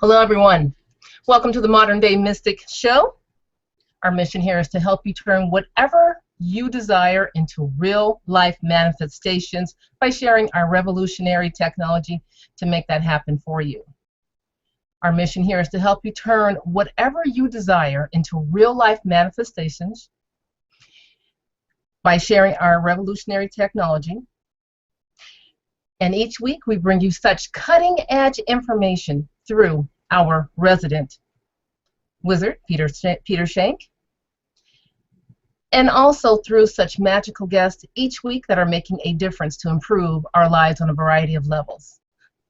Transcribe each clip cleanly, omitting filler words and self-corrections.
Hello, everyone. Welcome to the Modern Day Mystic Show. Our mission here is to help you turn whatever you desire into real-life manifestations by sharing our revolutionary technology to make that happen for you. Our mission here is to help you turn whatever you desire into real-life manifestations by sharing our revolutionary technology. And each week we bring you such cutting-edge information through our resident wizard, Peter Schenk, and also through such magical guests each week that are making a difference to improve our lives on a variety of levels.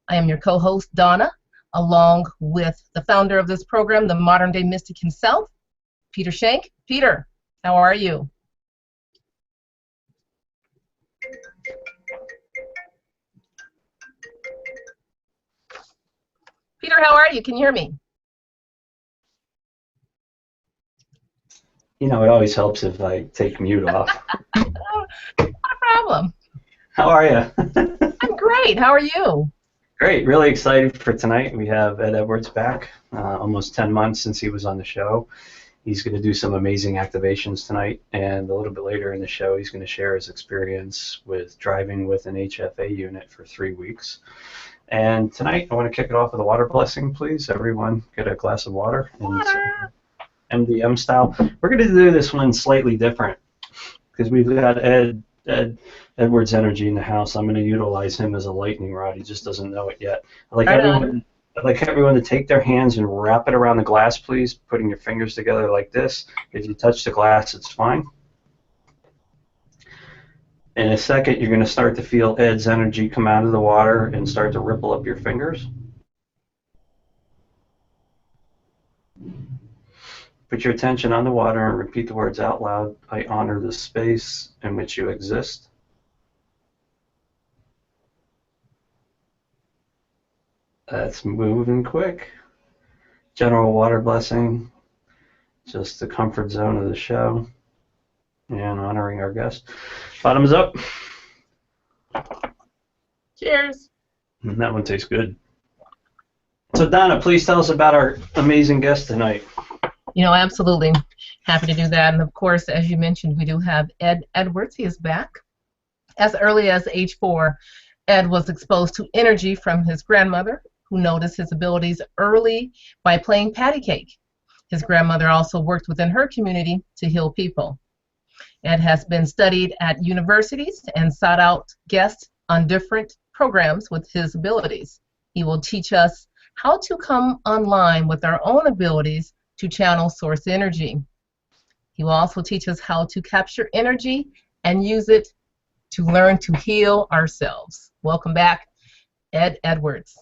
I am your co-host, Donna, along with the founder of this program, the Modern Day Mystic himself, Peter Schenk. Peter, how are you? Peter, how are you? Can you hear me? You know, it always helps if I take mute off. Not a problem. How are you? I'm great. How are you? Great. Really excited for tonight. We have Edd Edwards back. Almost 10 months since he was on the show. He's going to do some amazing activations tonight, and a little bit later in the show, he's going to share his experience with driving with an HFA unit for 3 weeks. And tonight, I want to kick it off with a water blessing, please. Everyone get a glass of water. Water. MDM style. We're going to do this one slightly different because we've got Edd Edwards energy in the house. I'm going to utilize him as a lightning rod. He just doesn't know it yet. I'd like everyone to take their hands and wrap it around the glass, please, putting your fingers together like this. If you touch the glass, it's fine. In a second, you're going to start to feel Edd's energy come out of the water and start to ripple up your fingers. Put your attention on the water and repeat the words out loud. I honor the space in which you exist. That's moving quick. General water blessing, just the comfort zone of the show, and honoring our guest. Bottoms up. Cheers. And that one tastes good. So Donna, please tell us about our amazing guest tonight. You know, absolutely. Happy to do that. And of course, as you mentioned, we do have Edd Edwards. He is back. As early as age 4, Edd was exposed to energy from his grandmother, who noticed his abilities early by playing patty cake. His grandmother also worked within her community to heal people. Edd has been studied at universities and sought out guests on different programs with his abilities. He will teach us how to come online with our own abilities to channel source energy. He will also teach us how to capture energy and use it to learn to heal ourselves. Welcome back, Edd Edwards.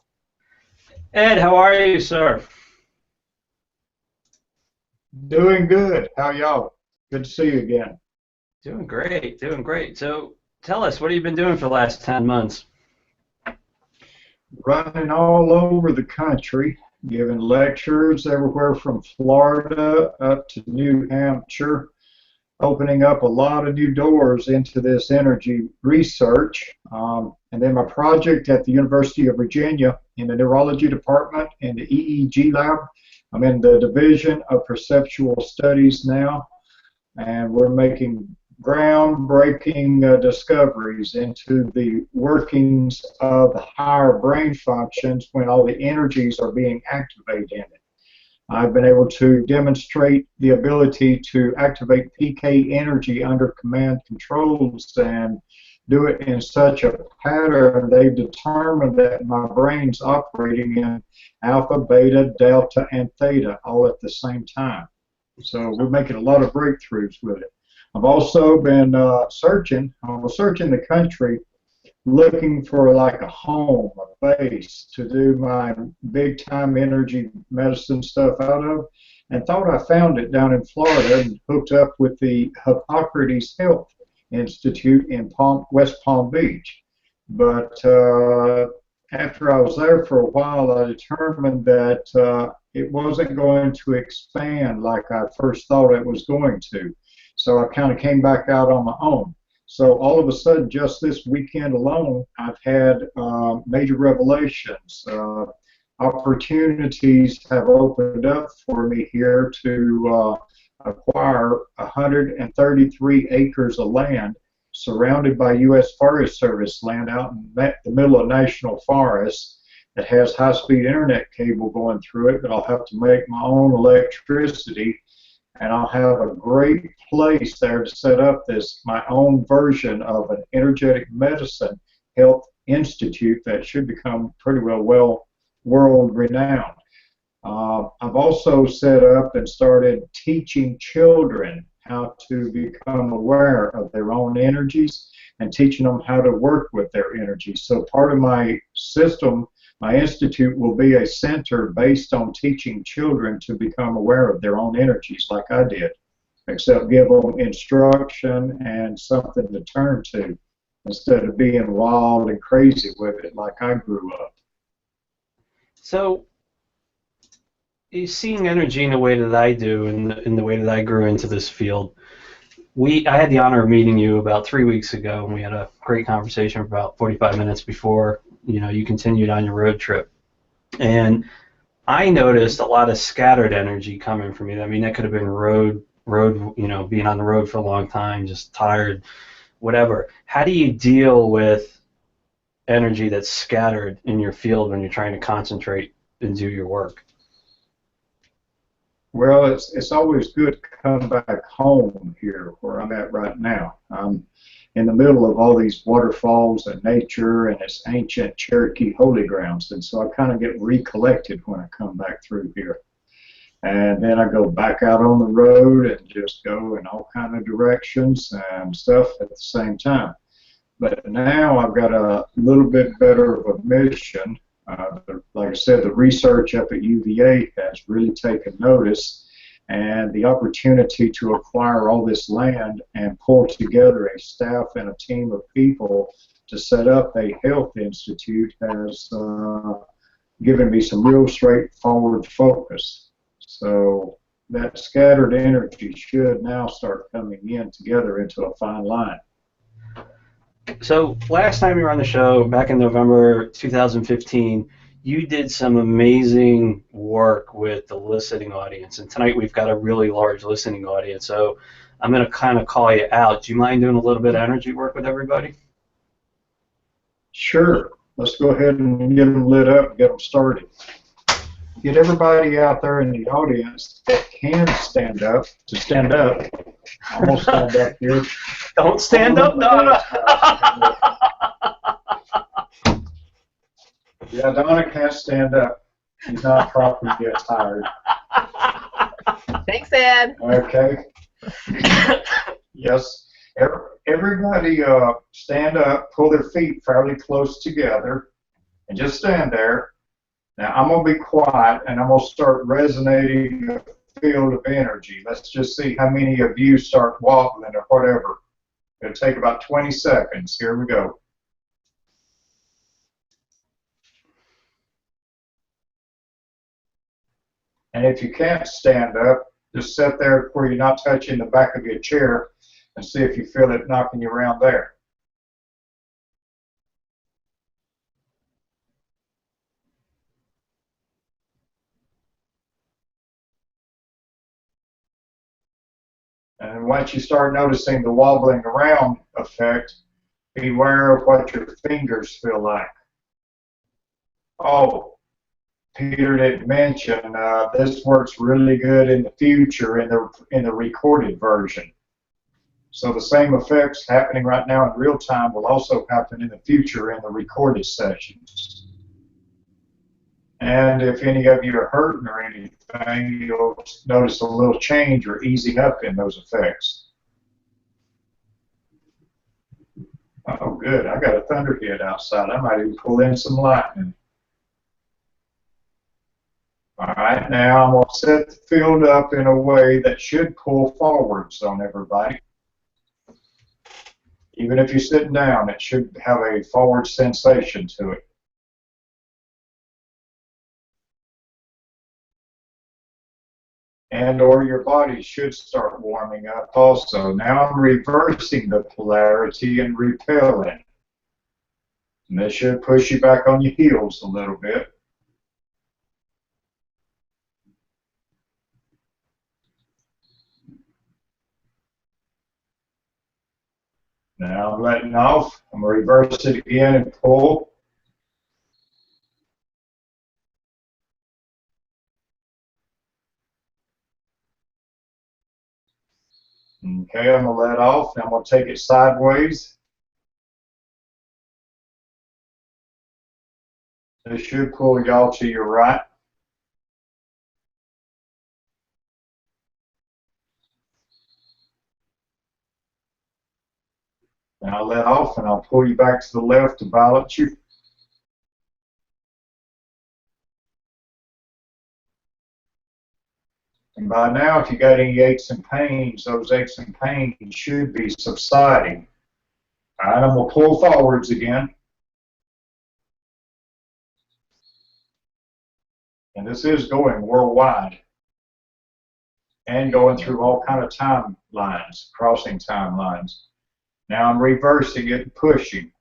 Edd, how are you, sir? Doing good. How y'all? Good to see you again. Doing great, doing great. So tell us, what have you been doing for the last 10 months? Running all over the country, giving lectures everywhere from Florida up to New Hampshire, opening up a lot of new doors into this energy research. And then my project at the University of Virginia in the neurology department in the EEG lab. I'm in the division of perceptual studies now, and we're making groundbreaking discoveries into the workings of the higher brain functions when all the energies are being activated in it. I've been able to demonstrate the ability to activate PK energy under command controls and do it in such a pattern. They've determined that my brain's operating in alpha, beta, delta, and theta all at the same time. So we're making a lot of breakthroughs with it. I've also been searching the country, looking for like a home, a base to do my big-time energy medicine stuff out of, and thought I found it down in Florida and hooked up with the Hippocrates Health Institute in West Palm Beach. But after I was there for a while, I determined that it wasn't going to expand like I first thought it was going to. So I kind of came back out on my own. So all of a sudden, just this weekend alone, I've had major revelations. opportunities have opened up for me here to acquire 133 acres of land surrounded by U.S. Forest Service land out in the middle of national forests that has high-speed internet cable going through it, but I'll have to make my own electricity, and I'll have a great place there to set up my own version of an energetic medicine health institute that should become pretty well world renowned. I've also set up and started teaching children how to become aware of their own energies and teaching them how to work with their energies. So part of my system, my institute, will be a center based on teaching children to become aware of their own energies like I did, except give them instruction and something to turn to instead of being wild and crazy with it like I grew up. So, seeing energy in the way that I do, and in the way that I grew into this field, I had the honor of meeting you about 3 weeks ago, and we had a great conversation for about 45 minutes before you continued on your road trip. And I noticed a lot of scattered energy coming from you. I mean, that could have been road, being on the road for a long time, just tired, whatever. How do you deal with energy that's scattered in your field when you're trying to concentrate and do your work? Well, it's always good to come back home here where I'm at right now. I'm in the middle of all these waterfalls and nature and its ancient Cherokee holy grounds, and so I kind of get recollected when I come back through here. And then I go back out on the road and just go in all kind of directions and stuff at the same time. But now I've got a little bit better of a mission. Like I said, the research up at UVA has really taken notice, and the opportunity to acquire all this land and pull together a staff and a team of people to set up a health institute has given me some real straightforward focus. So that scattered energy should now start coming in together into a fine line. So last time you were on the show, back in November 2015, you did some amazing work with the listening audience. And tonight we've got a really large listening audience. So I'm going to kind of call you out. Do you mind doing a little bit of energy work with everybody? Sure. Let's go ahead and get them lit up and get them started. Get everybody out there in the audience that can stand up to stand up. Almost stand up here. Don't stand up, Donna. Yeah, Donna can't stand up. She's not properly attired. Thanks, Ed. Okay. Yes. Everybody stand up, pull their feet fairly close together, and just stand there. Now, I'm going to be quiet, and I'm going to start resonating a field of energy. Let's just see how many of you start wobbling or whatever. It'll take about 20 seconds. Here we go. And if you can't stand up, just sit there where you're not touching the back of your chair and see if you feel it knocking you around there. And once you start noticing the wobbling around effect, beware of what your fingers feel like. Oh, Peter didn't mention this works really good in the future in the recorded version. So the same effects happening right now in real time will also happen in the future in the recorded sessions. And if any of you are hurting or anything, you'll notice a little change or easing up in those effects. Oh, good. I got a thunderhead outside. I might even pull in some lightning. All right, now I'm going to set the field up in a way that should pull forwards on everybody. Even if you're sitting down, it should have a forward sensation to it. And or your body should start warming up also. Now I'm reversing the polarity and repelling. And this should push you back on your heels a little bit. letting off. I'm going to reverse it again and pull. Okay, I'm going to let off. Now I'm going to take it sideways. This should pull y'all to your right. Now I'll let off and I'll pull you back to the left to balance you. And by now, if you got any aches and pains, those aches and pains should be subsiding. All right, I'm going to pull forwards again. And this is going worldwide and going through all kind of timelines, crossing timelines. Now I'm reversing it and pushing.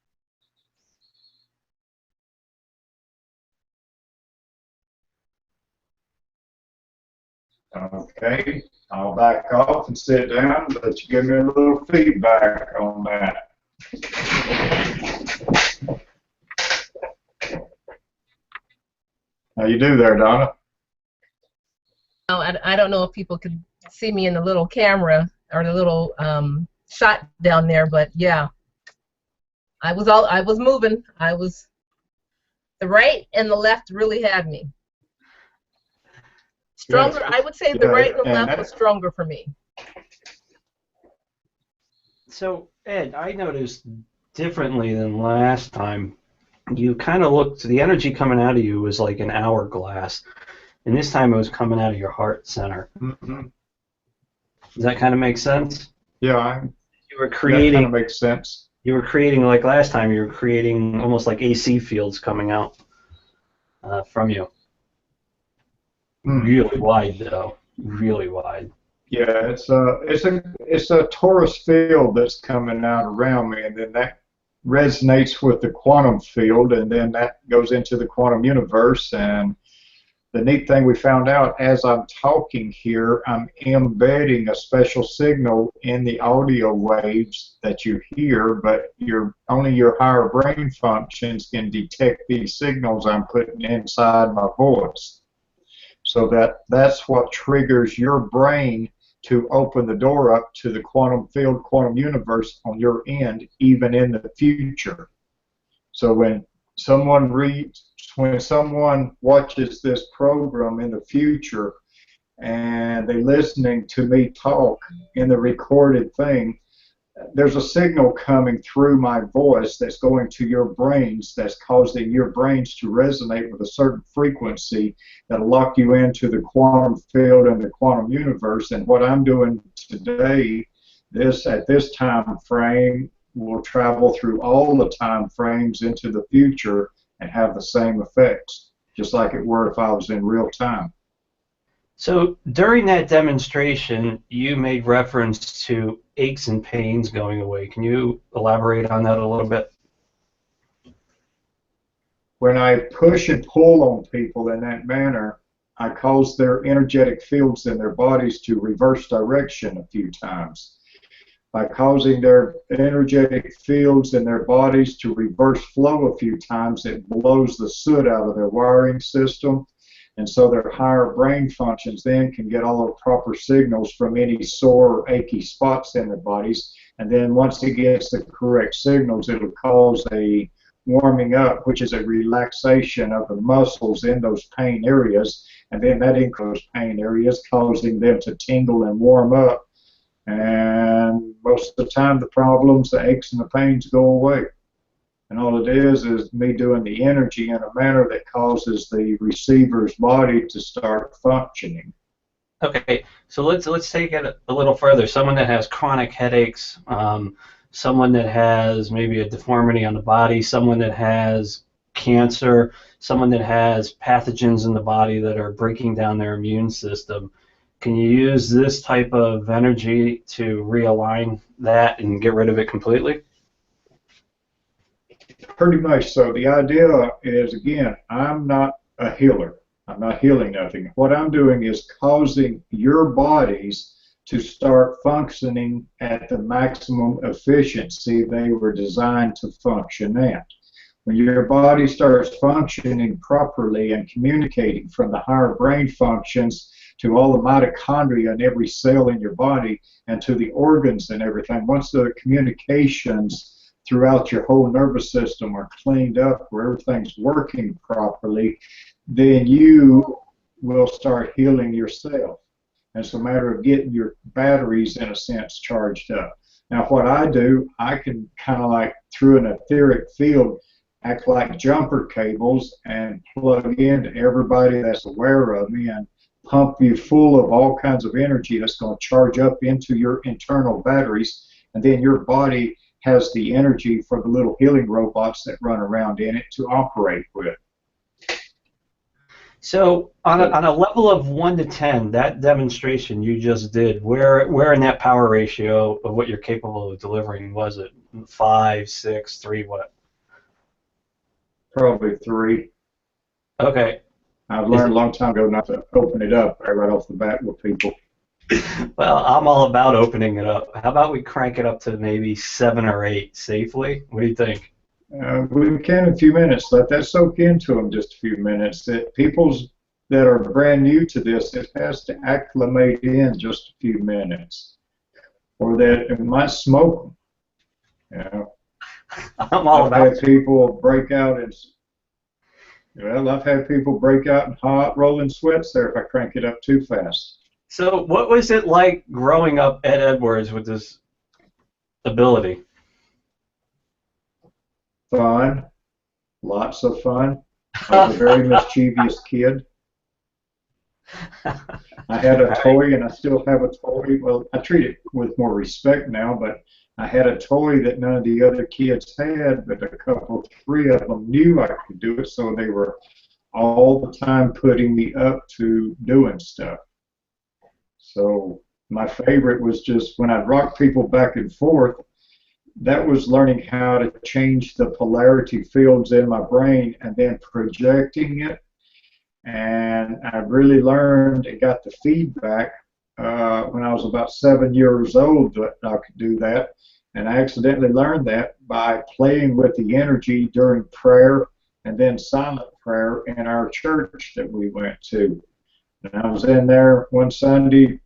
Okay, I'll back off and sit down, but you give me a little feedback on that. How you do there, Donna? Oh, I don't know if people could see me in the little camera or the little shot down there, but yeah, I was moving. The right and the left really had me. Stronger, yes. I would say the right and the left was stronger for me. So, Ed, I noticed differently than last time. You kind of looked, the energy coming out of you was like an hourglass, and this time it was coming out of your heart center. Mm-hmm. Does that kind of make sense? Yeah, you were creating. That kind of makes sense. You were creating, like last time, you were creating almost like AC fields coming out from you. Really wide, though. Really wide. Yeah, it's a torus field that's coming out around me, and then that resonates with the quantum field, and then that goes into the quantum universe. And the neat thing we found out as I'm talking here, I'm embedding a special signal in the audio waves that you hear, but only your higher brain functions can detect these signals I'm putting inside my voice. So that's what triggers your brain to open the door up to the quantum field, quantum universe on your end, even in the future. So when someone watches this program in the future and they're listening to me talk in the recorded thing, there's a signal coming through my voice that's going to your brains that's causing your brains to resonate with a certain frequency that'll lock you into the quantum field and the quantum universe. And what I'm doing today, at this time frame, will travel through all the time frames into the future and have the same effects, just like it were if I was in real time. So during that demonstration, you made reference to aches and pains going away. Can you elaborate on that a little bit? When I push and pull on people in that manner, I cause their energetic fields in their bodies to reverse direction a few times. By causing their energetic fields in their bodies to reverse flow a few times, it blows the soot out of their wiring system. And so their higher brain functions then can get all the proper signals from any sore or achy spots in their bodies. And then once it gets the correct signals, it'll cause a warming up, which is a relaxation of the muscles in those pain areas. And then that increases pain areas, causing them to tingle and warm up. And most of the time, the problems, the aches and the pains go away. And all it is me doing the energy in a manner that causes the receiver's body to start functioning. Okay, so let's take it a little further. Someone that has chronic headaches, someone that has maybe a deformity on the body, someone that has cancer, someone that has pathogens in the body that are breaking down their immune system. Can you use this type of energy to realign that and get rid of it completely? Pretty much so. The idea is, again, I'm not a healer. I'm not healing nothing. What I'm doing is causing your bodies to start functioning at the maximum efficiency they were designed to function at. When your body starts functioning properly and communicating from the higher brain functions to all the mitochondria in every cell in your body and to the organs and everything, once the communications throughout your whole nervous system are cleaned up where everything's working properly, then you will start healing yourself. And it's a matter of getting your batteries, in a sense, charged up. Now, what I do, I can kind of like, through an etheric field, act like jumper cables and plug into everybody that's aware of me and pump you full of all kinds of energy that's going to charge up into your internal batteries, and then your body has the energy for the little healing robots that run around in it to operate with. So on a level of 1 to 10, that demonstration you just did, where in that power ratio of what you're capable of delivering was it? 5, 6, 3, what? Probably 3. Okay. I've learned a long time ago not to open it up right off the bat with people. Well, I'm all about opening it up. How about we crank it up to maybe 7 or 8 safely? What do you think? We can in a few minutes. Let that soak into them just a few minutes. People's that are brand new to this, it has to acclimate in just a few minutes, or that it might smoke them. You know, I'm all about I've had people break out in. Well, I've had people break out in hot, rolling sweats there if I crank it up too fast. So, what was it like growing up Edd Edwards with this ability? Fun, lots of fun. I was a very mischievous kid. I had a toy, and I still have a toy. Well, I treat it with more respect now, but I had a toy that none of the other kids had, but a couple, 3 of them knew I could do it, so they were all the time putting me up to doing stuff. So my favorite was just when I'd rock people back and forth, that was learning how to change the polarity fields in my brain and then projecting it. And I really learned and got the feedback when I was about 7 years old that I could do that. And I accidentally learned that by playing with the energy during prayer and then silent prayer in our church that we went to. And I was in there one Sunday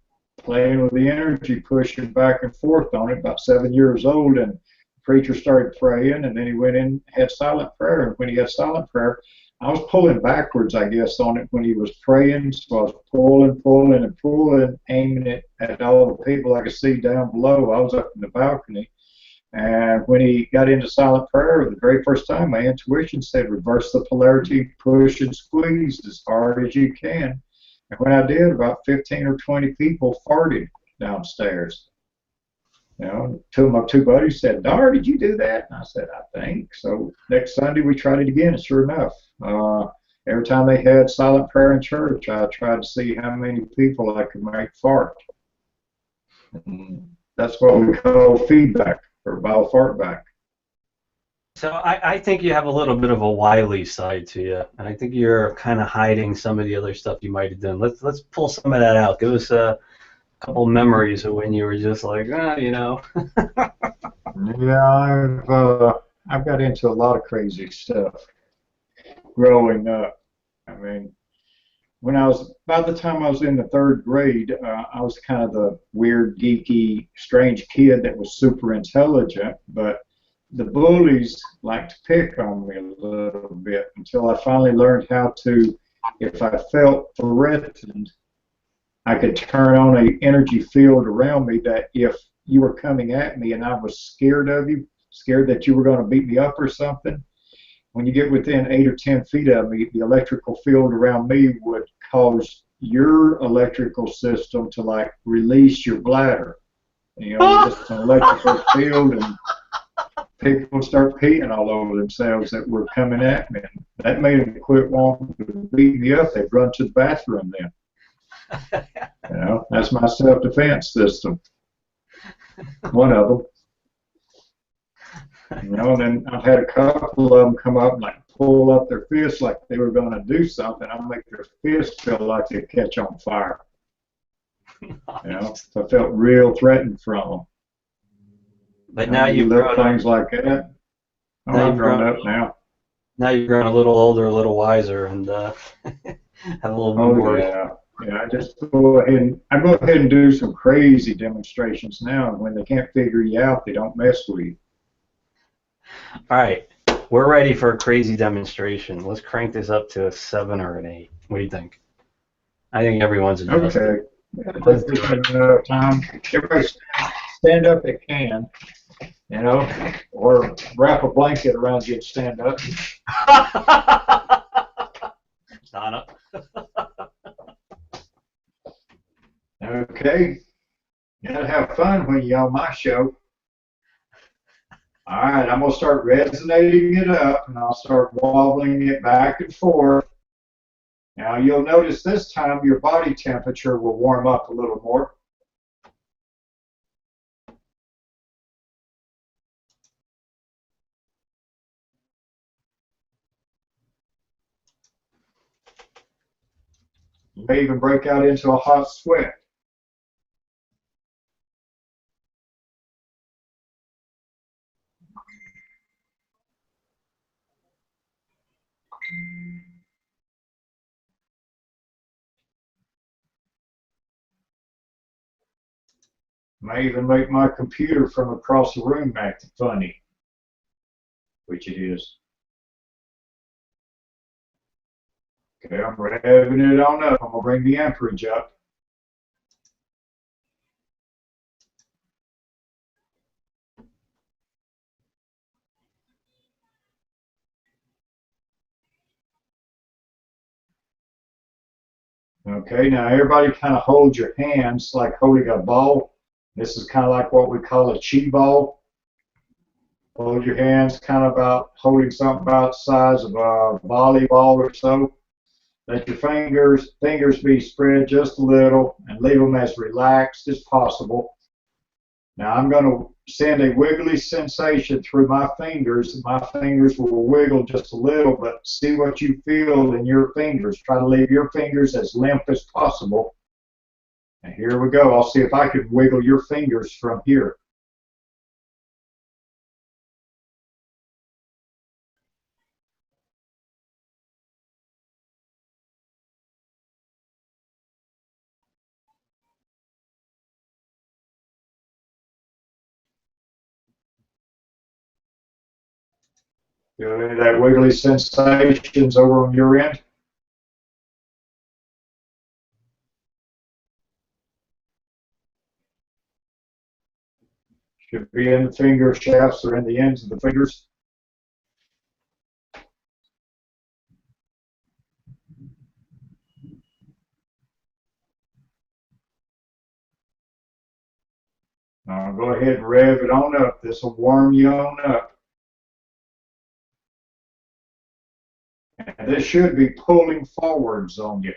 playing with the energy, pushing back and forth on it, about 7 years old, and the preacher started praying, and then he went in and had silent prayer. And when he had silent prayer, I was pulling backwards, I guess, on it when he was praying, so I was pulling, aiming it at all the people I could see down below. I was up in the balcony, and when he got into silent prayer, the very first time, my intuition said, reverse the polarity, push and squeeze as hard as you can. And when I did, about 15 or 20 people farted downstairs. You know, 2 of my 2 buddies said, Dar, did you do that? And I said, I think. So next Sunday we tried it again, and sure enough, every time they had silent prayer in church, I tried to see how many people I could make fart. And that's what we call feedback, or biofeedback. So I think you have a little bit of a wily side to you, and I think you're kind of hiding some of the other stuff you might have done. Let's pull some of that out. Give us a couple memories of when you were just like, you know. Yeah, I've got into a lot of crazy stuff growing up. I mean, about the time I was in the 3rd grade, I was kind of the weird, geeky, strange kid that was super intelligent, but the bullies liked to pick on me a little bit until I finally learned how to, if I felt threatened, I could turn on an energy field around me that if you were coming at me and I was scared of you, scared that you were going to beat me up or something, when you get within 8 or 10 feet of me, the electrical field around me would cause your electrical system to like release your bladder. You know, just an electrical field, and people start peeing all over themselves that were coming at me. That made them quit wanting to beat me up. They'd run to the bathroom then. You know, that's my self-defense system. One of them. You know, and then I've had a couple of them come up and like pull up their fists like they were going to do something. I'll make their fists feel like they catch on fire. You know, I felt real threatened from them. But You know, now you you've little grown up. things like that. Oh, Now I'm you've grown grown. up now. Now you've grown a little older, a little wiser, and have a little bit Oh more. yeah. Yeah, I go ahead and do some crazy demonstrations now, and when they can't figure you out, they don't mess with you. All right, we're ready for a crazy demonstration. Let's crank this up to a 7 or an 8. What do you think? I think everyone's adjusted. Okay. Let's do another time. Everybody stand up if can, you know, or wrap a blanket around you and stand up. Donna. Okay. You gotta have fun when you're on my show. All right, I'm gonna start resonating it up, and I'll start wobbling it back and forth. Now you'll notice this time your body temperature will warm up a little more. You may even break out into a hot sweat. May even make my computer from across the room act funny, which it is. Okay, I'm revving it on up. I'm gonna bring the amperage up. Okay, now everybody kind of hold your hands like holding a ball. This is kind of like what we call a chi ball. Hold your hands kind of about holding something about the size of a volleyball or so. Let your fingers be spread just a little and leave them as relaxed as possible. Now I'm going to send a wiggly sensation through my fingers. My fingers will wiggle just a little, but see what you feel in your fingers. Try to leave your fingers as limp as possible. And here we go. I'll see if I can wiggle your fingers from here. Feel any of that wiggly sensations over on your end? Should be in the finger shafts or in the ends of the fingers. Now go ahead and rev it on up. This will warm you on up. And this should be pulling forwards on you.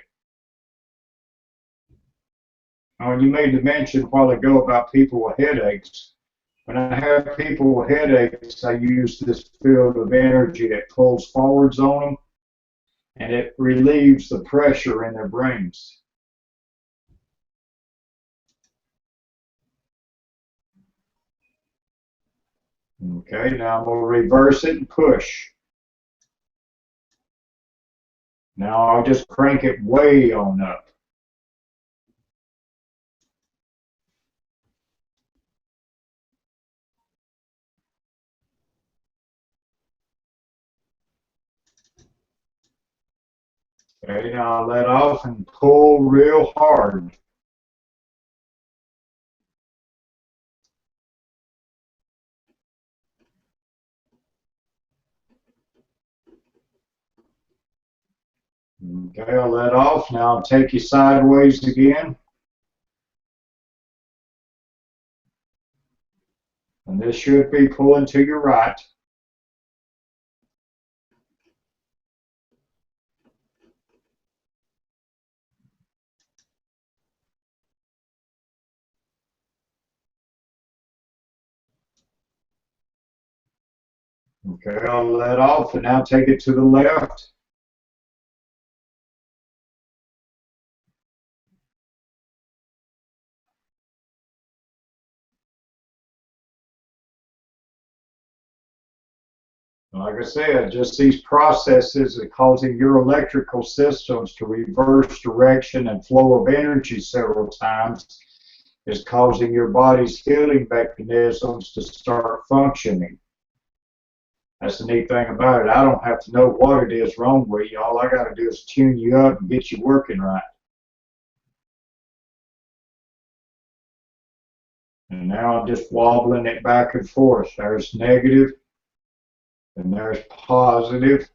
Now, you made the mention a while ago about people with headaches. When I have people with headaches, I use this field of energy that pulls forwards on them, and it relieves the pressure in their brains. Okay, now I'm going to reverse it and push. Now I'll just crank it way on up. Okay, now I'll let off and pull real hard. Okay, I'll let off. Now I'll take you sideways again. And this should be pulling to your right. Okay, I'll let off and now take it to the left. Like I said, just these processes are causing your electrical systems to reverse direction and flow of energy several times is causing your body's healing mechanisms to start functioning. That's the neat thing about it. I don't have to know what it is wrong with you. All I got to do is tune you up and get you working right. And now I'm just wobbling it back and forth. There's negative, and there's positive.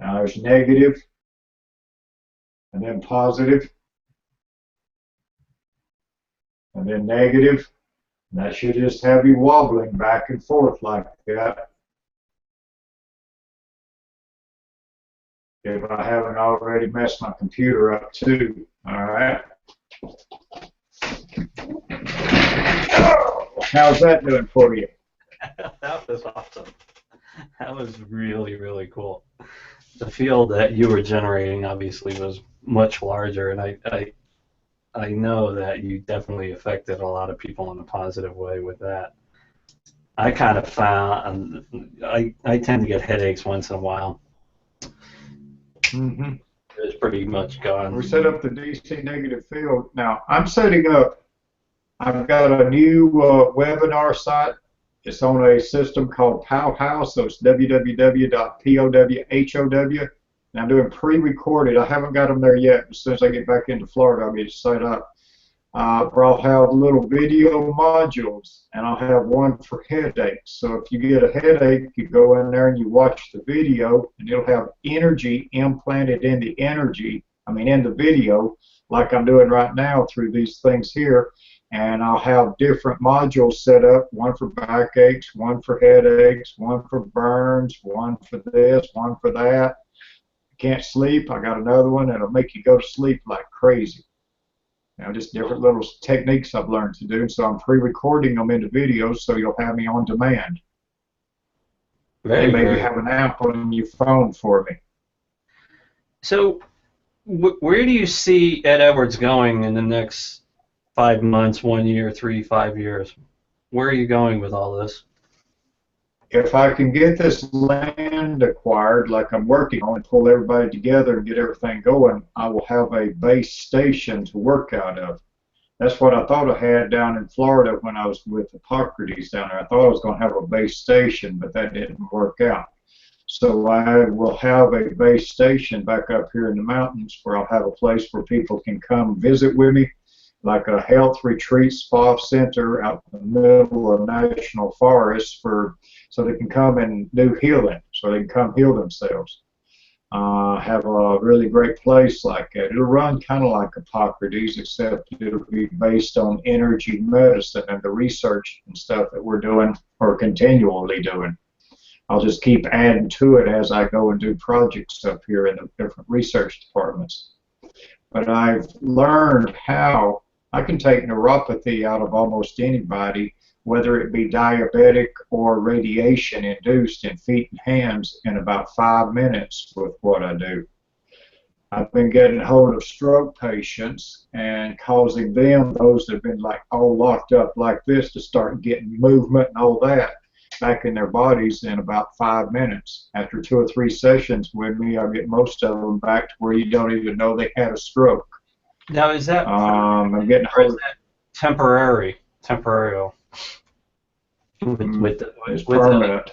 Now there's negative, and then positive, and then negative. And that should just have you wobbling back and forth like that. If I haven't already messed my computer up too. All right. How's that doing for you? That was awesome. That was really, really cool. The field that you were generating obviously was much larger, and I know that you definitely affected a lot of people in a positive way with that. I kind of found I tend to get headaches once in a while. Mm-hmm. It's pretty much gone. We set up the DC negative field. Now I'm setting up. I've got a new webinar site. It's on a system called Powhow, so it's www.powhow. And I'm doing pre-recorded. I haven't got them there yet. As soon as I get back into Florida, I'll get it set up. Where I'll have little video modules, and I'll have one for headaches. So if you get a headache, you go in there and you watch the video, and it'll have energy implanted in the in the video, like I'm doing right now through these things here. And I'll have different modules set up, one for backaches, one for headaches, one for burns, one for this, one for that. Can't sleep, I got another one that'll make you go to sleep like crazy. Just different little techniques I've learned to do. So I'm pre-recording them into videos so you'll have me on demand. They maybe have an app on your phone for me. So where do you see Edd Edwards going in the next 5 months, 1 year, 3, 5 years? Where are you going with all this? If I can get this land acquired like I'm working on and pull everybody together and get everything going, I will have a base station to work out of. That's what I thought I had down in Florida when I was with Hippocrates down there. I thought I was going to have a base station, but that didn't work out. So I will have a base station back up here in the mountains where I'll have a place where people can come visit with me, like a health retreat spa center out in the middle of national forests so they can come and do healing, so they can come heal themselves. Have a really great place like that. It'll run kind of like Hippocrates, except it'll be based on energy medicine and the research and stuff that we're doing or continually doing. I'll just keep adding to it as I go and do projects up here in the different research departments. But I've learned how I can take neuropathy out of almost anybody, whether it be diabetic or radiation induced in feet and hands, in about 5 minutes with what I do. I've been getting hold of stroke patients and causing them, those that have been like all locked up like this, to start getting movement and all that back in their bodies in about 5 minutes. After 2 or 3 sessions with me, I'll get most of them back to where you don't even know they had a stroke. Now, is that I'm getting hold of temporary? It's permanent.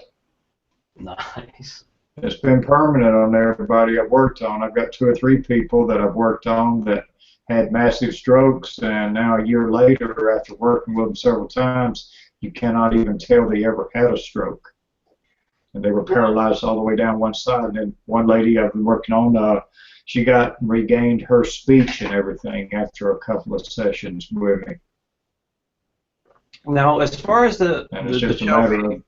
Nice. It's been permanent on everybody I've worked on. I've got 2 or 3 people that I've worked on that had massive strokes, and now a year later, after working with them several times, you cannot even tell they ever had a stroke. And they were paralyzed all the way down one side. And then one lady I've been working on, she regained her speech and everything after a couple of sessions with me. Now, as far as the show,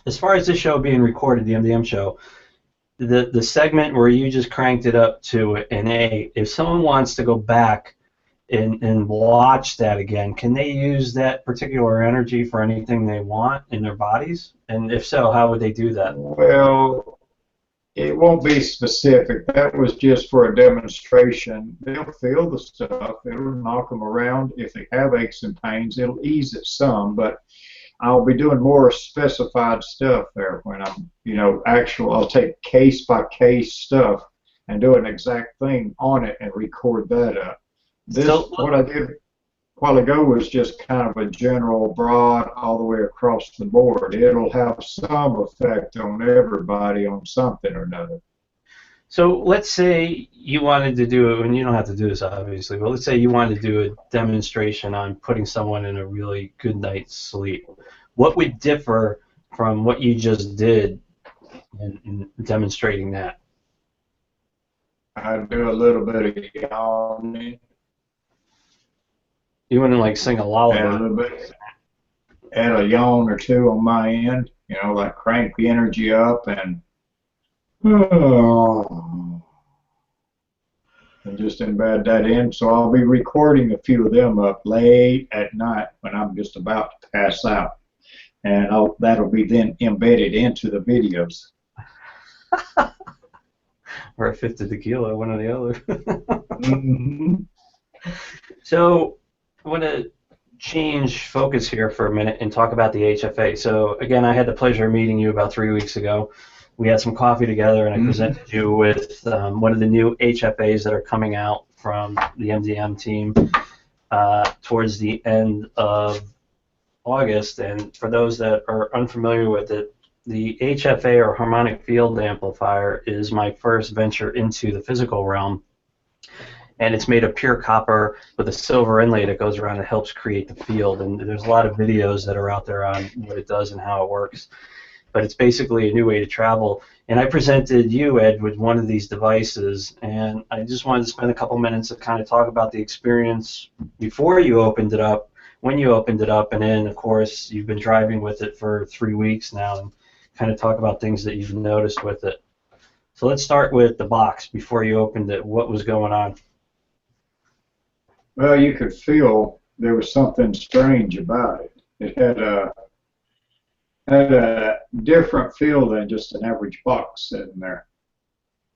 as far as this show being recorded, the MDM show, the segment where you just cranked it up to an 8, if someone wants to go back and watch that again, can they use that particular energy for anything they want in their bodies? And if so, how would they do that? Well, it won't be specific. That was just for a demonstration. They'll feel the stuff. It'll knock them around. If they have aches and pains, it'll ease it some. But I'll be doing more specified stuff there when I'm, I'll take case by case stuff and do an exact thing on it and record that up. What I did a while ago was just kind of a general broad all the way across the board. It'll have some effect on everybody on something or another. So let's say you wanted to do it, and you don't have to do this obviously, but let's say you wanted to do a demonstration on putting someone in a really good night's sleep. What would differ from what you just did in demonstrating that? I'd do a little bit of yawning. You wouldn't like sing a lullaby? Add a little bit, add a yawn or two on my end, like crank the energy up and just embed that in. So I'll be recording a few of them up late at night when I'm just about to pass out, and that'll be then embedded into the videos. Or a fifth of tequila, one or the other. Mm-hmm. So I want to change focus here for a minute and talk about the HFA. So again, I had the pleasure of meeting you about 3 weeks ago. We had some coffee together, and I presented you with one of the new HFAs that are coming out from the MDM team towards the end of August. And for those that are unfamiliar with it, the HFA, or harmonic field amplifier, is my first venture into the physical realm. And it's made of pure copper with a silver inlay that goes around and helps create the field. And there's a lot of videos that are out there on what it does and how it works. But it's basically a new way to travel. And I presented you, Ed, with one of these devices, and I just wanted to spend a couple minutes to kind of talk about the experience before you opened it up, when you opened it up, and then, of course, you've been driving with it for 3 weeks now, and kind of talk about things that you've noticed with it. So let's start with the box before you opened it. What was going on? Well, you could feel there was something strange about it. It had a different feel than just an average box sitting there.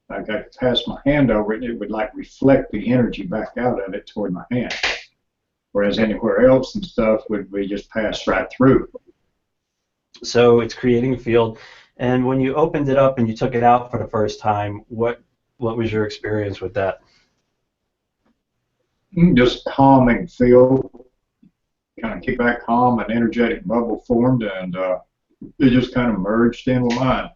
Like I could pass my hand over it, and it would like reflect the energy back out of it toward my hand. Whereas anywhere else and stuff would be just pass right through. So it's creating a field. And when you opened it up and you took it out for the first time, what was your experience with that? Just calming feel. Kind of kick back calm, an energetic bubble formed, and it just kind of merged in with mine.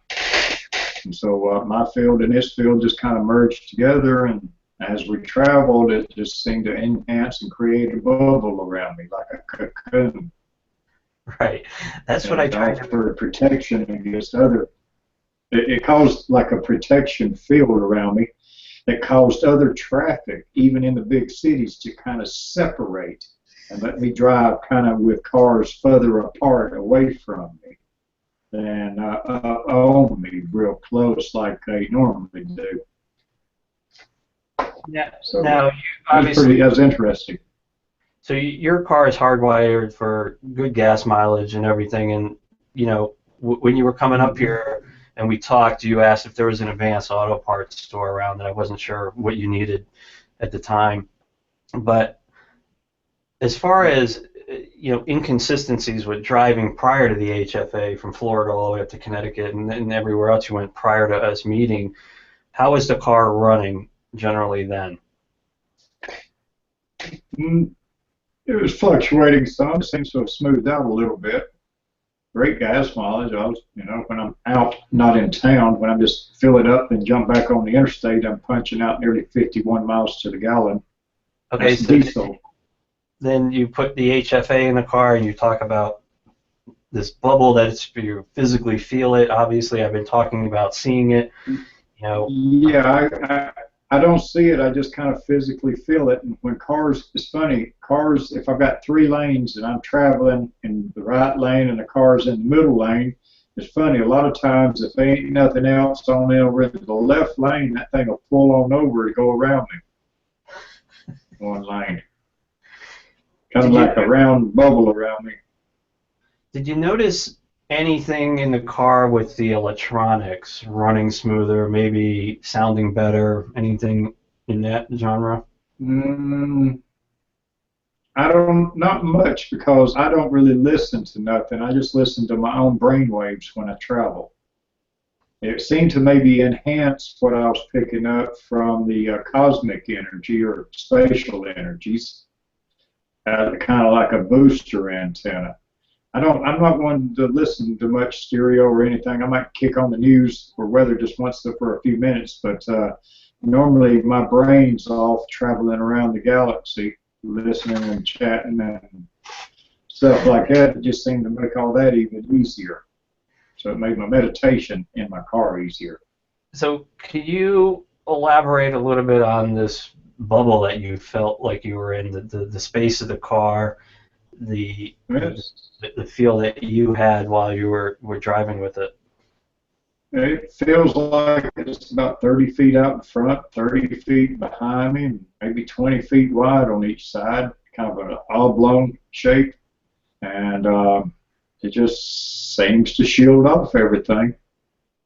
And so my field and his field just kind of merged together, and as we traveled, it just seemed to enhance and create a bubble around me, like a cocoon. Right. That's what I tried to for protection against other. It caused like a protection field around me that caused other traffic, even in the big cities, to kind of separate and let me drive kind of with cars further apart away from me than on me real close like they normally do. Yeah. So now, obviously, that's interesting. So your car is hardwired for good gas mileage and everything, and when you were coming up here and we talked, you asked if there was an advanced auto parts store around, and I wasn't sure what you needed at the time. But as far as inconsistencies with driving prior to the HFA from Florida all the way up to Connecticut and everywhere else you went prior to us meeting, how was the car running generally then? It was fluctuating some. It seems to have smoothed out a little bit. Great gas mileage. I was, when I'm out, not in town, when I just fill it up and jump back on the interstate, I'm punching out nearly 51 miles to the gallon. Okay, that's so diesel. Then you put the HFA in the car and you talk about this bubble that you physically feel it. Obviously, I've been talking about seeing it. Yeah, I don't see it. I just kind of physically feel it. And when cars, it's funny, cars, if I've got 3 lanes and I'm traveling in the right lane and the car's in the middle lane, it's funny, a lot of times if there ain't nothing else on over in the left lane, that thing will pull on over and go around me. One lane. Kind of like a round bubble around me. Did you notice anything in the car with the electronics running smoother, maybe sounding better, anything in that genre? I don't, not much because I don't really listen to nothing. I just listen to my own brain waves when I travel. It seemed to maybe enhance what I was picking up from the cosmic energy or spatial energies, kind of like a booster antenna. I'm not one to listen to much stereo or anything. I might kick on the news or weather just once for a few minutes, but normally my brain's off traveling around the galaxy, listening and chatting and stuff like that. It just seemed to make all that even easier. So it made my meditation in my car easier. So can you elaborate a little bit on this bubble that you felt like you were in, the space of the car, the, Yes. the feel that you had while you were driving with it? It feels like it's about 30 feet out in front, 30 feet behind me, and maybe 20 feet wide on each side, kind of an oblong shape. And it just seems to shield off everything.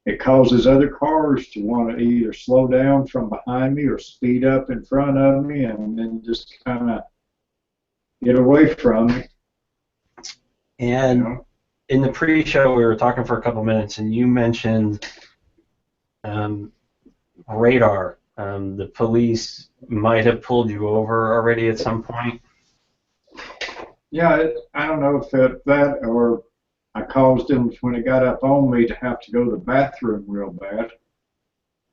It causes other cars to want to either slow down from behind me or speed up in front of me and then just kind of get away from me. And You know? in the pre-show, we were talking for a couple minutes, and you mentioned radar. The police might have pulled you over already at some point. Yeah, I don't know if that or I caused them when they got up on me to have to go to the bathroom real bad.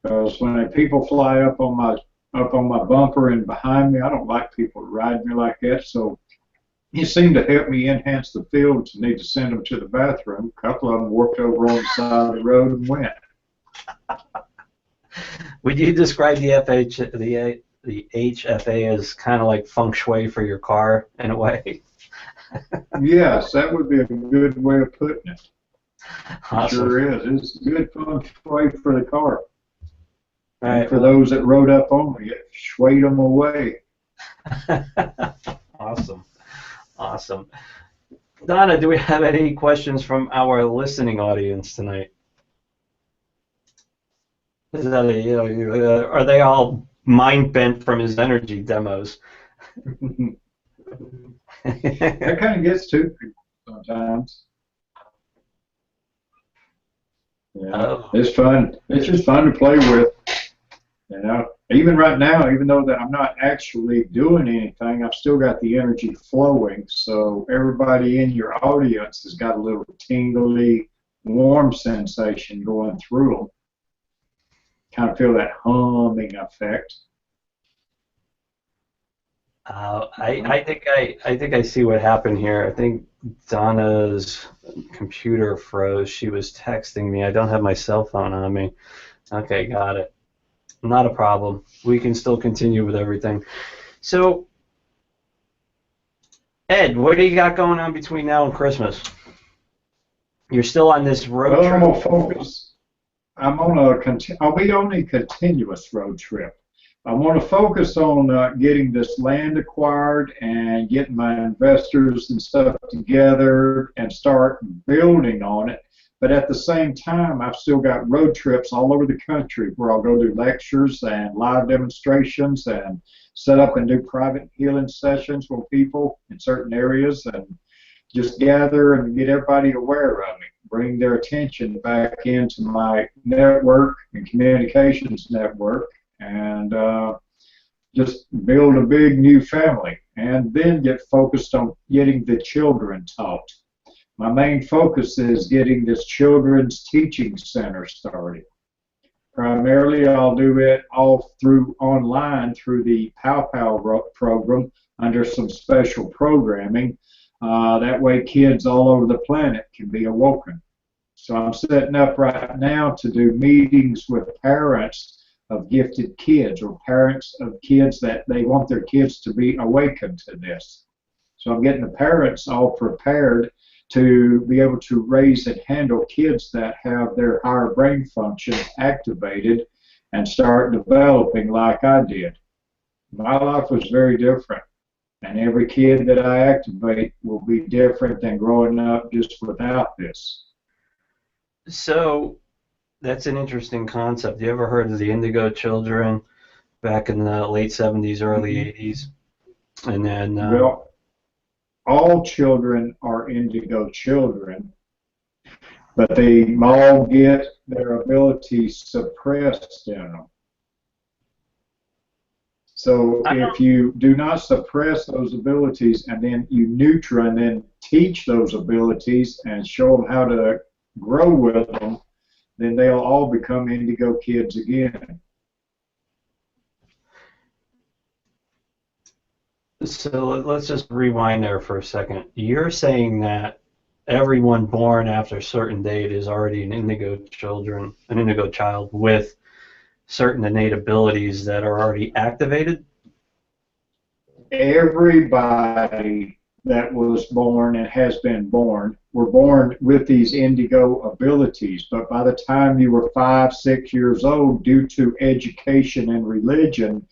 Because when people fly up on my bumper and behind me, I don't like people to ride me like that. So it seemed to help me enhance the field to need to send them to the bathroom. A couple of them walked over on the side of the road and went. Would you describe the HFA as kind of like feng shui for your car in a way? Yes, that would be a good way of putting it. Awesome. It sure is. It's good feng shui for the car. Right. And for those that rode up on me, it swayed them away. Awesome. Awesome. Donna, do we have any questions from our listening audience tonight? Is that are they all mind bent from his energy demos? That kind of gets to people sometimes. Yeah, Oh. it's fun. It's just fun to play with. You know, even right now, even though that I'm not actually doing anything, I've still got the energy flowing. So everybody in your audience has got a little tingly, warm sensation going through them. Kind of feel that humming effect. I think I see what happened here. I think Donna's computer froze. She was texting me. I don't have my cell phone on me. Okay, got it. Not a problem. We can still continue with everything. So, Ed, what do you got going on between now and Christmas? You're still on this road trip? I'm gonna focus. I'll be on a continuous road trip. I want to focus on getting this land acquired and getting my investors and stuff together and start building on it. But at the same time, I've still got road trips all over the country where I'll go do lectures and live demonstrations and set up and do private healing sessions with people in certain areas and just gather and get everybody aware of me, bring their attention back into my network and communications network, and just build a big new family, and then get focused on getting the children taught. My main focus is getting this children's teaching center started. Primarily, I'll do it all through online through the PowPow program under some special programming. That way, kids all over the planet can be awoken. So I'm setting up right now to do meetings with parents of gifted kids or parents of kids that they want their kids to be awakened to this. So I'm getting the parents all prepared to be able to raise and handle kids that have their higher brain functions activated and start developing like I did. My life was very different, and every kid that I activate will be different than growing up just without this. So, that's an interesting concept. You ever heard of the Indigo Children back in the late 70s, early 80s? And then Well, all children are indigo children, but they all get their abilities suppressed in them. So if you do not suppress those abilities and then you nurture and then teach those abilities and show them how to grow with them, then they'll all become indigo kids again. So let's just rewind there for a second. You're saying that everyone born after a certain date is already an indigo child with certain innate abilities that are already activated? Everybody that was born and has been born were born with these indigo abilities, but by the time you were 5, 6 years old, due to education and religion,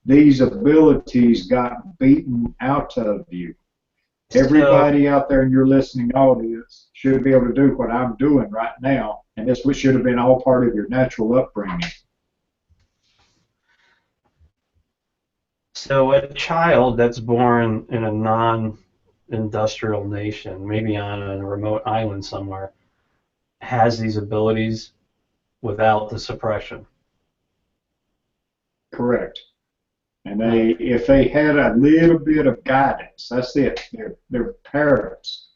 these abilities got beaten out of you. Everybody out there in your listening audience should be able to do what I'm doing right now, and this should have been all part of your natural upbringing. So a child that's born in a non-industrial nation, maybe on a remote island somewhere, has these abilities without the suppression. Correct. And if they had a little bit of guidance, that's it. Their parents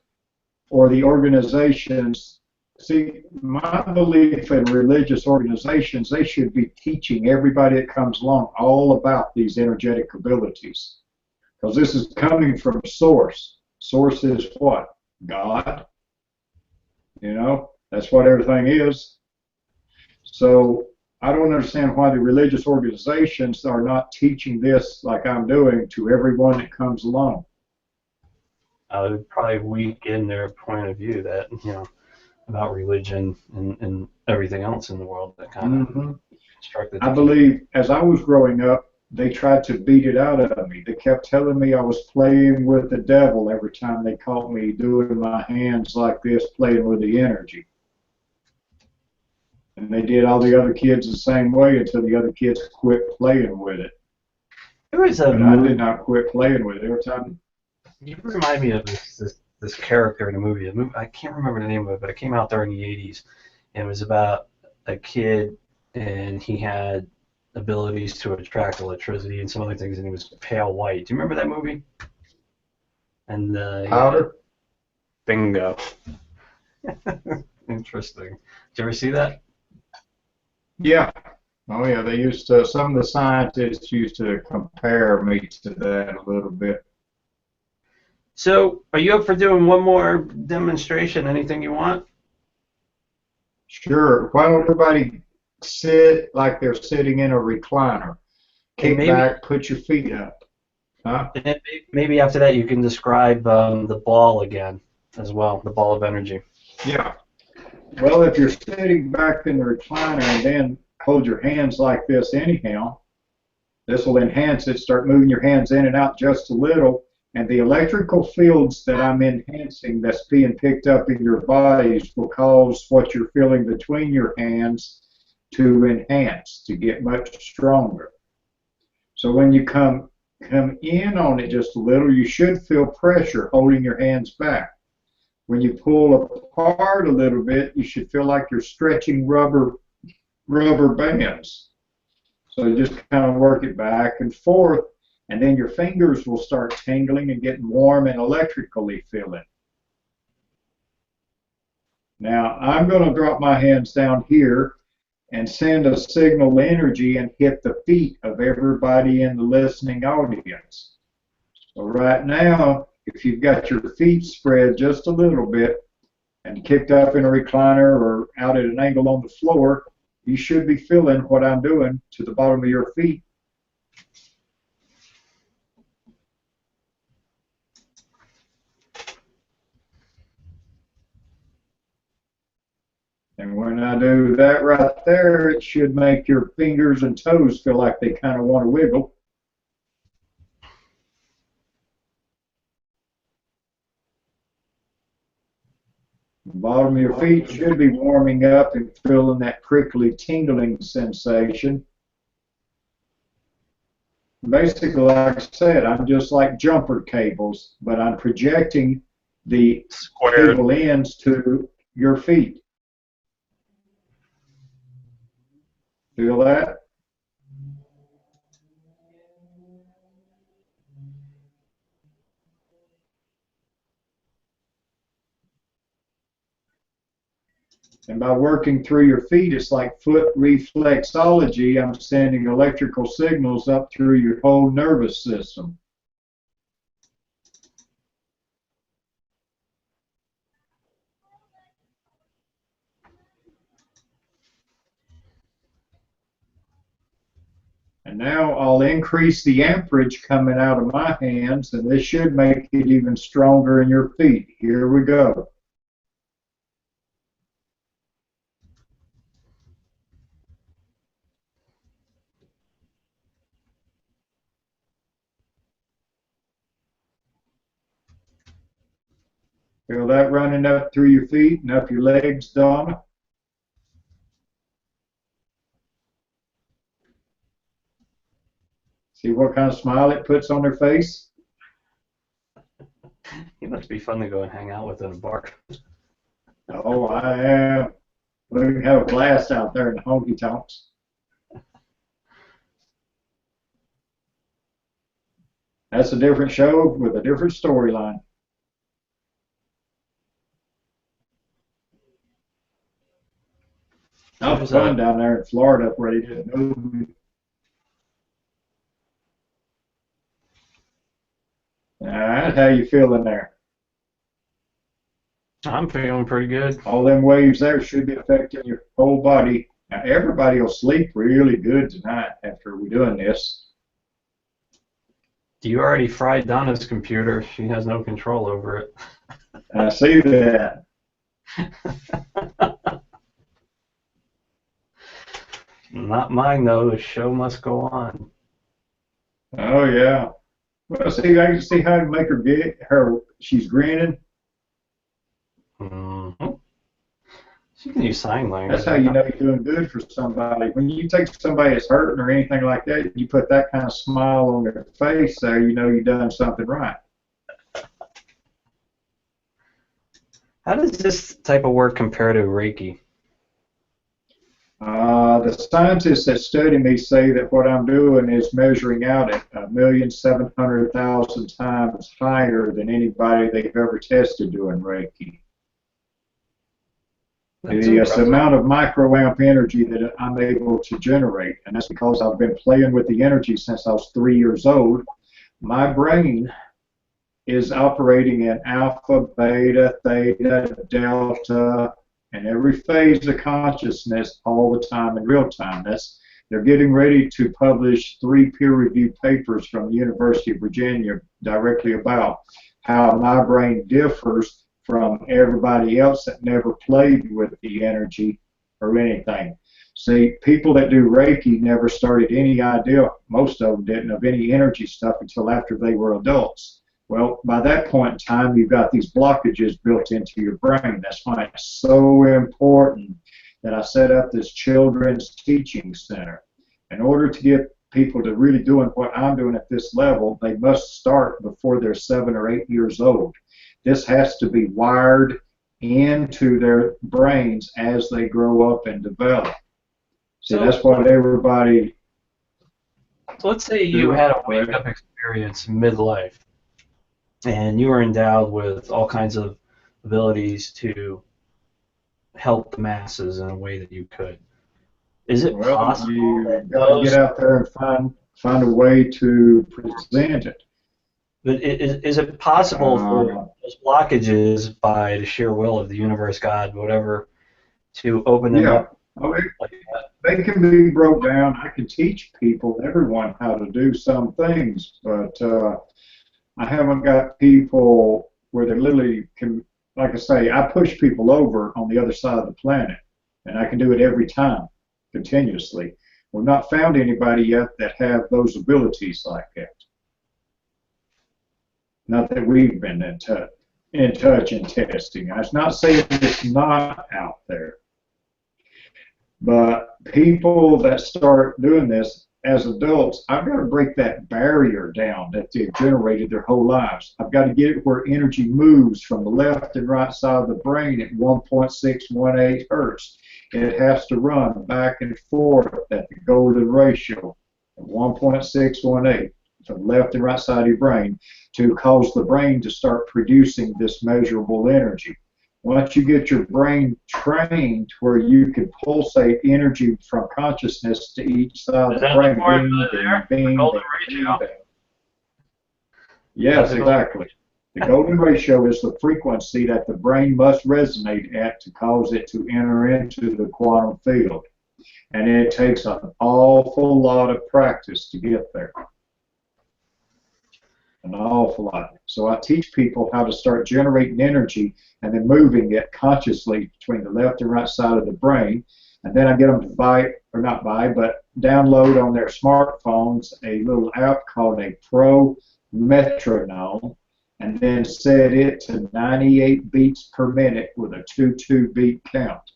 or the organizations. See, my belief in religious organizations, they should be teaching everybody that comes along all about these energetic abilities. Because this is coming from source. Source is what? God. You know, that's what everything is. So I don't understand why the religious organizations are not teaching this like I'm doing to everyone that comes along. It would probably weaken their point of view that, you know, about religion and everything else in the world that kind of constructed. I believe as I was growing up, they tried to beat it out of me. They kept telling me I was playing with the devil every time they caught me doing my hands like this, playing with the energy. And they did all the other kids the same way until the other kids quit playing with it. There was a but I did not quit playing with it every time. You remind me of this character in a movie. I can't remember the name of it, but it came out during the 80s. And it was about a kid, and he had abilities to attract electricity and some other things, and he was pale white. Do you remember that movie? And Powder? Bingo. Interesting. Did you ever see that? Yeah. Oh yeah, they used to. Some of the scientists used to compare me to that a little bit. So, are you up for doing one more demonstration? Anything you want? Sure. Why don't everybody sit like they're sitting in a recliner? Kick back, put your feet up. Huh? And maybe after that you can describe the ball again as well, the ball of energy. Yeah. Well, if you're sitting back in the recliner and then hold your hands like this anyhow, this will enhance it. Start moving your hands in and out just a little. And the electrical fields that I'm enhancing that's being picked up in your bodies will cause what you're feeling between your hands to enhance, to get much stronger. So when you come in on it just a little, you should feel pressure holding your hands back. When you pull apart a little bit, you should feel like you're stretching rubber bands. So just kind of work it back and forth. And then your fingers will start tingling and getting warm and electrically feeling. Now, I'm going to drop my hands down here and send a signal energy and hit the feet of everybody in the listening audience. So right now, if you've got your feet spread just a little bit and kicked up in a recliner or out at an angle on the floor, you should be feeling what I'm doing to the bottom of your feet. And when I do that right there, it should make your fingers and toes feel like they kind of want to wiggle. The bottom of your feet should be warming up and feeling that prickly tingling sensation. basically, like I said, I'm just like jumper cables, but I'm projecting the Squared. cable ends to your feet. Feel that? And by working through your feet, it's like foot reflexology. I'm sending electrical signals up through your whole nervous system. And now I'll increase the amperage coming out of my hands, and this should make it even stronger in your feet. Here we go. Feel that running up through your feet and up your legs, Donna? See what kind of smile it puts on their face? He must be fun to go and hang out with in a bar. Oh, I am. We can have a blast out there in the honky tonks. That's a different show with a different storyline. That was fun down there in Florida where they didn't know me. All right, how you feeling there? I'm feeling pretty good. All them waves there should be affecting your whole body. Now, everybody will sleep really good tonight after we're doing this. You already fried Donna's computer. She has no control over it. I see that. Not mine, though. The show must go on. Oh, yeah. Well, see, I can see how to make her get her. She's grinning. Mm-hmm. She can use sign language. That's how you know you're doing good for somebody. When you take somebody that's hurting or anything like that, you put that kind of smile on their face there, you know you've done something right. How does this type of work compare to Reiki? The scientists that study me say that what I'm doing is measuring out at 1,700,000 times higher than anybody they've ever tested doing Reiki. The amount of microamp energy that I'm able to generate, and that's because I've been playing with the energy since I was 3 years old. My brain is operating in alpha, beta, theta, delta, and every phase of consciousness all the time in real time. They're getting ready to publish 3 peer-reviewed papers from the University of Virginia directly about how my brain differs from everybody else that never played with the energy or anything. See, people that do Reiki never started any idea, most of them didn't, of any energy stuff until after they were adults. Well, by that point in time, you've got these blockages built into your brain. That's why it's so important that I set up this children's teaching center. In order to get people to really doing what I'm doing at this level, they must start before they're 7 or 8 years old. This has to be wired into their brains as they grow up and develop. See, that's what everybody... So let's say you had a wake-up experience midlife, and you were endowed with all kinds of abilities to help the masses in a way that you could. Is it possible? You've got to get out there and find a way to present it. But is it possible for those blockages, by the sheer will of the universe, God, whatever, to open them up? Oh, they can be broke down. I can teach people, everyone, how to do some things, but I haven't got people where they literally can, like I say, I push people over on the other side of the planet, and I can do it every time, continuously. We've not found anybody yet that have those abilities like that. Not that we've been in touch and testing. I was not saying it's not out there. But people that start doing this as adults, I've got to break that barrier down that they've generated their whole lives. I've got to get it where energy moves from the left and right side of the brain at 1.618 hertz. It has to run back and forth at the golden ratio at 1.618 from the left and right side of your brain to cause the brain to start producing this measurable energy. Once you get your brain trained where you can pulsate energy from consciousness to each side of the brain, golden ratio. Yes, exactly. The golden ratio is the frequency that the brain must resonate at to cause it to enter into the quantum field. And it takes an awful lot of practice to get there. An awful lot. So I teach people how to start generating energy and then moving it consciously between the left and right side of the brain. And then I get them to buy, or not buy, but download on their smartphones a little app called a Pro Metronome, and then set it to 98 beats per minute with a 2-2 beat count.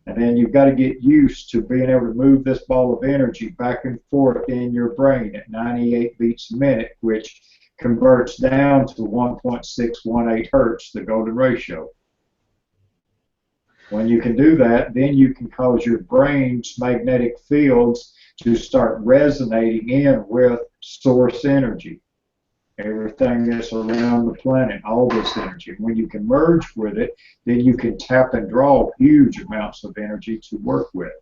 And then you've got to get used to being able to move this ball of energy back and forth in your brain at 98 beats a minute, which converts down to 1.618 hertz, the golden ratio. When you can do that, then you can cause your brain's magnetic fields to start resonating in with source energy. Everything that's around the planet, all this energy. When you can merge with it, then you can tap and draw huge amounts of energy to work with.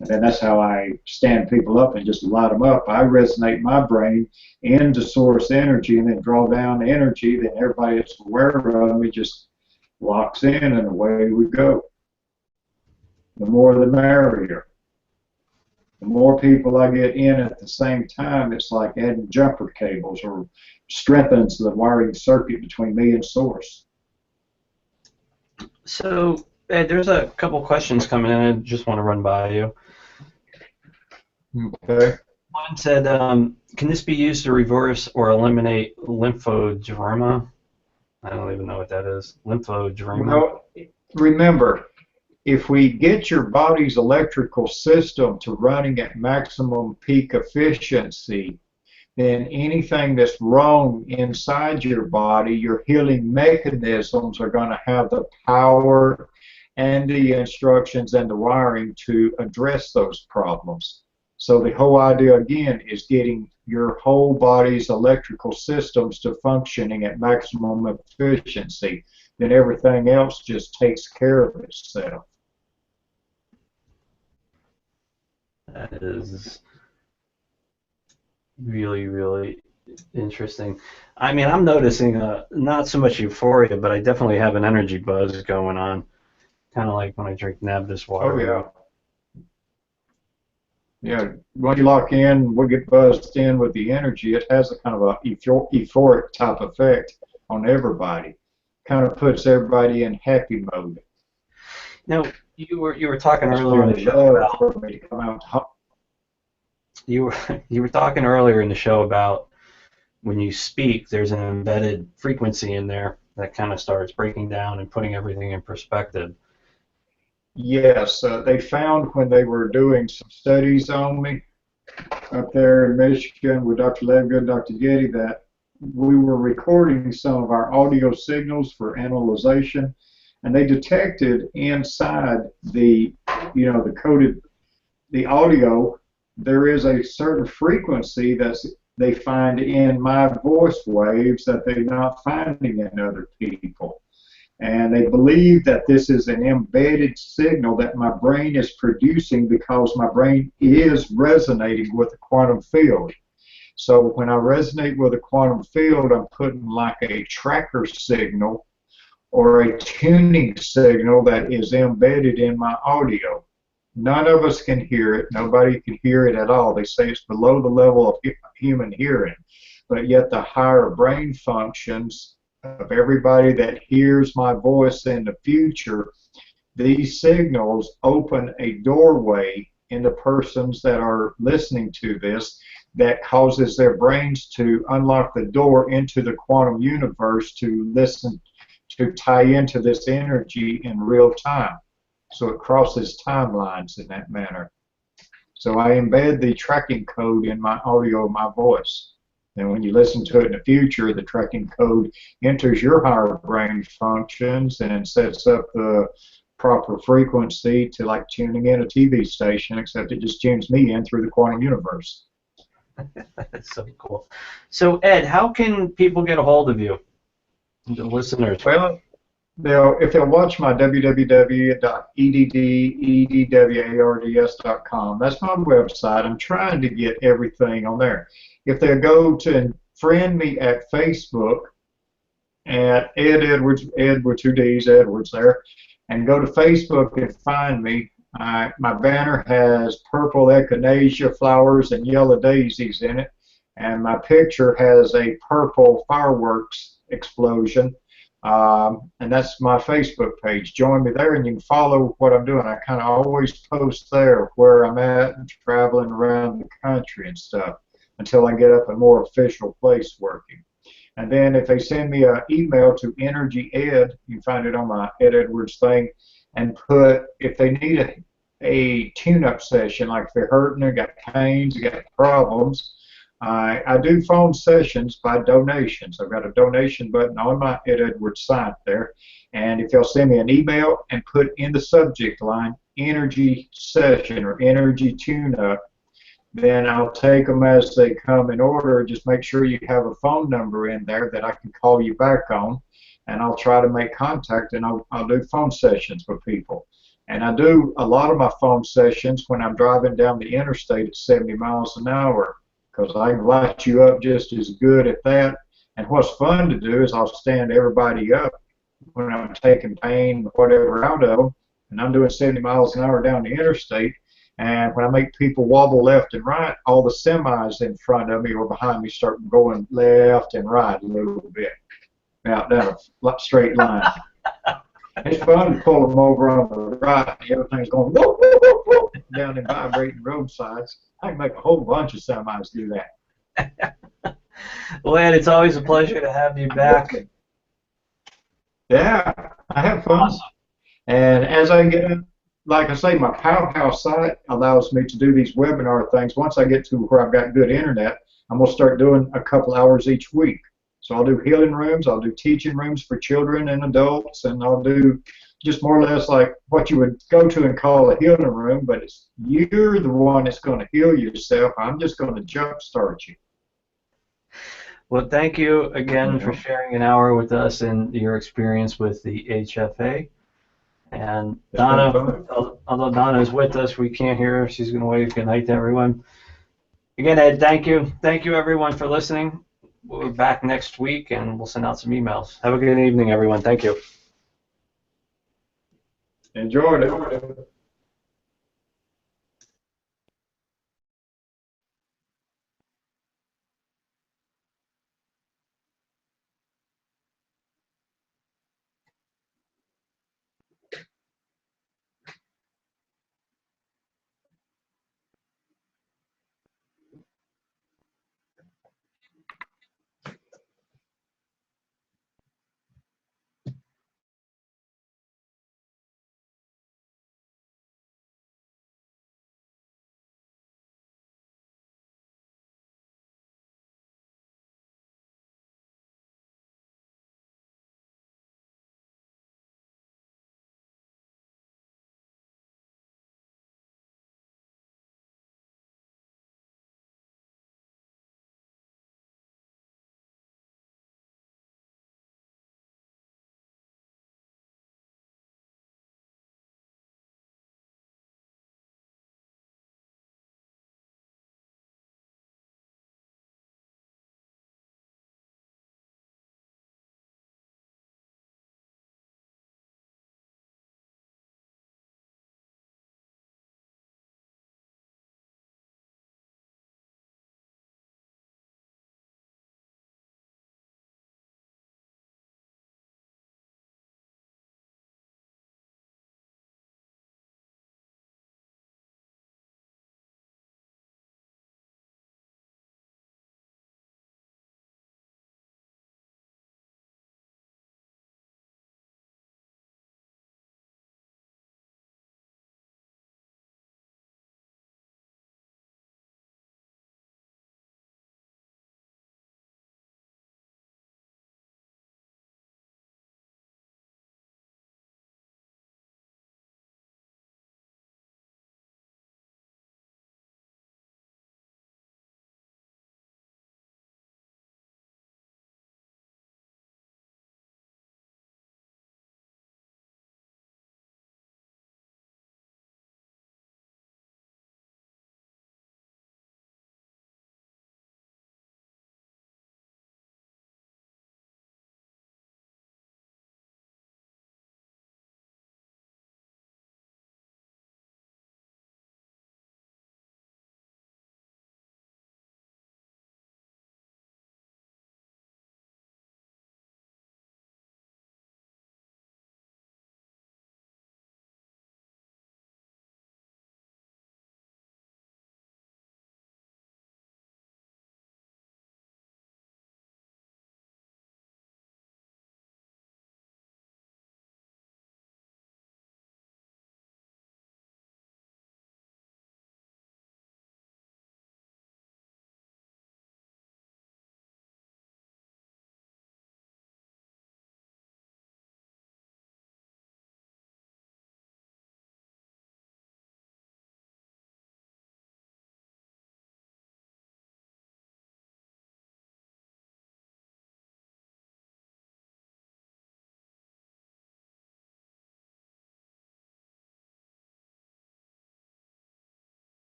And then that's how I stand people up and just light them up. I resonate my brain into source energy and then draw down energy. Then everybody that's aware of me just locks in, and away we go. The more the merrier. The more people I get in at the same time, it's like adding jumper cables, or strengthens the wiring circuit between me and source. So, Ed, there's a couple questions coming in I just want to run by you. Okay. One said, can this be used to reverse or eliminate lymphoedema? I don't even know what that is. Lymphoedema. Well, remember, if we get your body's electrical system to running at maximum peak efficiency, then anything that's wrong inside your body, your healing mechanisms are going to have the power and the instructions and the wiring to address those problems. So the whole idea, again, is getting your whole body's electrical systems to functioning at maximum efficiency. Then everything else just takes care of itself. That is really, really interesting. I mean, I'm noticing not so much euphoria, but I definitely have an energy buzz going on. Kind of like when I drink Nabis water. Oh, yeah. Yeah, when you lock in, we'll get buzzed in with the energy. It has a kind of a euphoric type effect on everybody. Kind of puts everybody in happy mode. Now, you were talking earlier in the show about, you were talking earlier in the show about when you speak, there's an embedded frequency in there that kind of starts breaking down and putting everything in perspective. Yes, they found when they were doing some studies on me up there in Michigan with Dr. Levitt and Dr. Getty, that we were recording some of our audio signals for analyzation, and they detected inside the, the coded, the audio, there is a certain frequency that they find in my voice waves that they're not finding in other people. And they believe that this is an embedded signal that my brain is producing because my brain is resonating with the quantum field. So when I resonate with a quantum field, I'm putting like a tracker signal or a tuning signal that is embedded in my audio. None of us can hear it. Nobody can hear it at all. They say it's below the level of human hearing. But yet the higher brain functions of everybody that hears my voice in the future, these signals open a doorway in the persons that are listening to this that causes their brains to unlock the door into the quantum universe to listen, to tie into this energy in real time. So it crosses timelines in that manner. So I embed the tracking code in my audio of my voice. And when you listen to it in the future, the tracking code enters your higher brain functions and sets up the proper frequency to like tuning in a TV station, except it just tunes me in through the quantum universe. That's so cool. So Ed, how can people get a hold of you, the listeners? Well, if they'll watch my www.eddwards.com, that's my website. I'm trying to get everything on there. If they go to and friend me at Facebook at Edd Edwards, Ed with two D's, Edwards there, and go to Facebook and find me. My banner has purple echinacea flowers and yellow daisies in it, and my picture has a purple fireworks explosion, and that's my Facebook page. Join me there, and you can follow what I'm doing. I kind of always post there where I'm at and traveling around the country and stuff until I get up a more official place working. And then if they send me an email to Energy Ed, you can find it on my Edd Edwards thing, and put, if they need a tune-up session, like if they're hurting, they got pains, they got problems, I do phone sessions by donations. I've got a donation button on my Edd Edwards site there. And if they'll send me an email and put in the subject line, energy session or energy tune-up, then I'll take them as they come in order. Just make sure you have a phone number in there that I can call you back on, and I'll try to make contact, and I'll do phone sessions with people. And I do a lot of my phone sessions when I'm driving down the interstate at 70 miles an hour, because I can light you up just as good at that. And what's fun to do is I'll stand everybody up when I'm taking pain or whatever out of them, and I'm doing 70 miles an hour down the interstate. And when I make people wobble left and right, all the semis in front of me or behind me start going left and right a little bit, out down a straight line. It's fun to pull them over on the right. Everything's going whoop, whoop, whoop, whoop, down the vibrating roadsides. I can make a whole bunch of semis do that. Well, Ed, it's always a pleasure to have you back. Yeah, I have fun. Awesome. And as I get in, like I say, my Powerhouse site allows me to do these webinar things. Once I get to where I've got good internet, I'm going to start doing a couple hours each week. So I'll do healing rooms, I'll do teaching rooms for children and adults, and I'll do just more or less like what you would go to and call a healing room, but you're the one that's going to heal yourself. I'm just going to jumpstart you. Well, thank you again for sharing an hour with us and your experience with the HFA. And Donna, although Donna is with us, we can't hear her. She's going to wave good night to everyone. Again, Ed, thank you. Thank you, everyone, for listening. We'll be back next week, and we'll send out some emails. Have a good evening, everyone. Thank you. Enjoyed it.